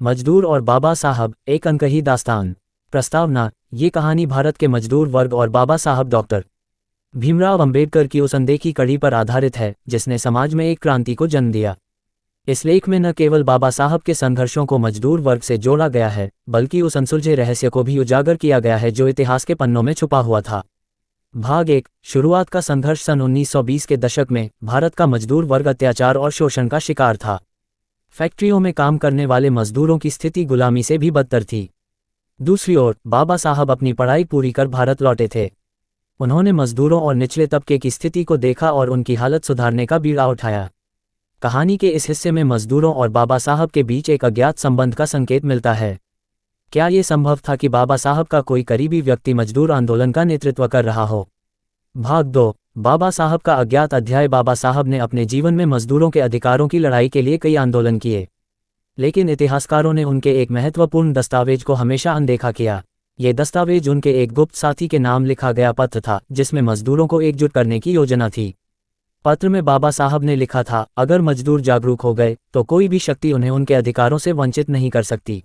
मजदूर और बाबा साहब, एक अनकही दास्तान। प्रस्तावना: ये कहानी भारत के मजदूर वर्ग और बाबा साहब डॉक्टर भीमराव अंबेडकर की उस अनदेखी कड़ी पर आधारित है जिसने समाज में एक क्रांति को जन्म दिया। इस लेख में न केवल बाबा साहब के संघर्षों को मजदूर वर्ग से जोड़ा गया है, बल्कि उस अनसुलझे रहस्य को भी उजागर किया गया है जो इतिहास के पन्नों में छुपा हुआ था। भाग 1: शुरुआत का संघर्ष। सन 1920 के दशक में भारत का मजदूर वर्ग अत्याचार और शोषण का शिकार था। फैक्ट्रियों में काम करने वाले मजदूरों की स्थिति गुलामी से भी बदतर थी। दूसरी ओर बाबा साहब अपनी पढ़ाई पूरी कर भारत लौटे थे। उन्होंने मजदूरों और निचले तबके की स्थिति को देखा और उनकी हालत सुधारने का बीड़ा उठाया। कहानी के इस हिस्से में मजदूरों और बाबा साहब के बीच एक अज्ञात संबंध का संकेत मिलता है। क्या ये संभव था कि बाबा साहब का कोई करीबी व्यक्ति मजदूर आंदोलन का नेतृत्व कर रहा हो? भाग 2: बाबा साहब का अज्ञात अध्याय। बाबा साहब ने अपने जीवन में मजदूरों के अधिकारों की लड़ाई के लिए कई आंदोलन किए, लेकिन इतिहासकारों ने उनके एक महत्वपूर्ण दस्तावेज को हमेशा अनदेखा किया। ये दस्तावेज उनके एक गुप्त साथी के नाम लिखा गया पत्र था, जिसमें मजदूरों को एकजुट करने की योजना थी। पत्र में बाबा साहब ने लिखा था, अगर मजदूर जागरूक हो गए तो कोई भी शक्ति उन्हें उनके अधिकारों से वंचित नहीं कर सकती।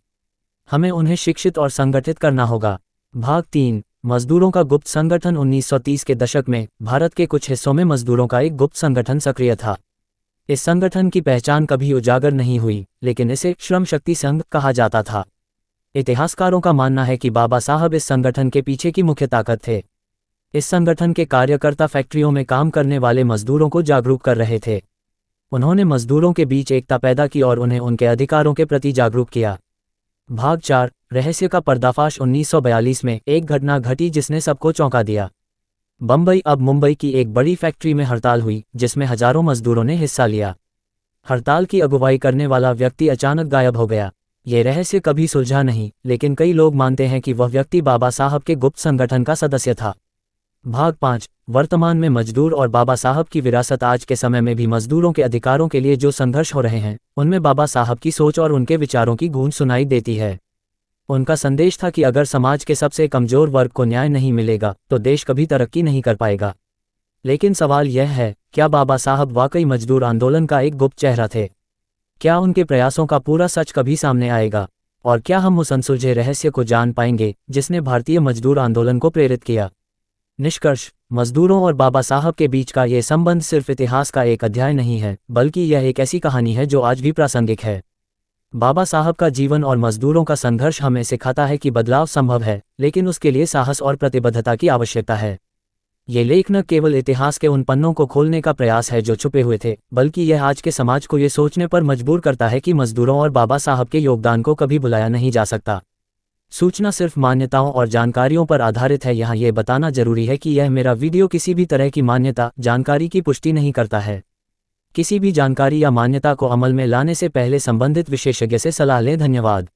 हमें उन्हें शिक्षित और संगठित करना होगा। भाग 3: मजदूरों का गुप्त संगठन। 1930 के दशक में भारत के कुछ हिस्सों में मजदूरों का एक गुप्त संगठन सक्रिय था। इस संगठन की पहचान कभी उजागर नहीं हुई, लेकिन इसे श्रम शक्ति संघ कहा जाता था। इतिहासकारों का मानना है कि बाबा साहब इस संगठन के पीछे की मुख्य ताकत थे। इस संगठन के कार्यकर्ता फैक्ट्रियों में काम करने वाले मजदूरों को जागरूक कर रहे थे। उन्होंने मजदूरों के बीच एकता पैदा की और उन्हें उनके अधिकारों के प्रति जागरूक किया। भाग 4: रहस्य का पर्दाफाश। 1942 में एक घटना घटी जिसने सबको चौंका दिया। मुंबई की एक बड़ी फैक्ट्री में हड़ताल हुई, जिसमें हजारों मजदूरों ने हिस्सा लिया। हड़ताल की अगुवाई करने वाला व्यक्ति अचानक गायब हो गया। ये रहस्य कभी सुलझा नहीं, लेकिन कई लोग मानते हैं कि वह व्यक्ति बाबा साहब के गुप्त संगठन का सदस्य था। भाग 5: वर्तमान में मजदूर और बाबा साहब की विरासत। आज के समय में भी मजदूरों के अधिकारों के लिए जो संघर्ष हो रहे हैं, उनमें बाबा साहब की सोच और उनके विचारों की गूंज सुनाई देती है। उनका संदेश था कि अगर समाज के सबसे कमजोर वर्ग को न्याय नहीं मिलेगा तो देश कभी तरक्की नहीं कर पाएगा। लेकिन सवाल यह है, क्या बाबा साहब वाकई मजदूर आंदोलन का एक गुप्त चेहरा थे? क्या उनके प्रयासों का पूरा सच कभी सामने आएगा? और क्या हम उस अनसुलझे रहस्य को जान पाएंगे जिसने भारतीय मजदूर आंदोलन को प्रेरित किया? निष्कर्ष: मजदूरों और बाबा साहब के बीच का ये संबंध सिर्फ इतिहास का एक अध्याय नहीं है, बल्कि यह एक ऐसी कहानी है जो आज भी प्रासंगिक है। बाबा साहब का जीवन और मजदूरों का संघर्ष हमें सिखाता है कि बदलाव संभव है, लेकिन उसके लिए साहस और प्रतिबद्धता की आवश्यकता है। ये लेख न केवल इतिहास के उन पन्नों को खोलने का प्रयास है जो छुपे हुए थे, बल्कि यह आज के समाज को ये सोचने पर मजबूर करता है कि मजदूरों और बाबा साहब के योगदान को कभी भुलाया नहीं जा सकता। सूचना सिर्फ मान्यताओं और जानकारियों पर आधारित है। यहाँ ये बताना जरूरी है कि यह मेरा वीडियो किसी भी तरह की मान्यता, जानकारी की पुष्टि नहीं करता है। किसी भी जानकारी या मान्यता को अमल में लाने से पहले संबंधित विशेषज्ञ से सलाह लें। धन्यवाद।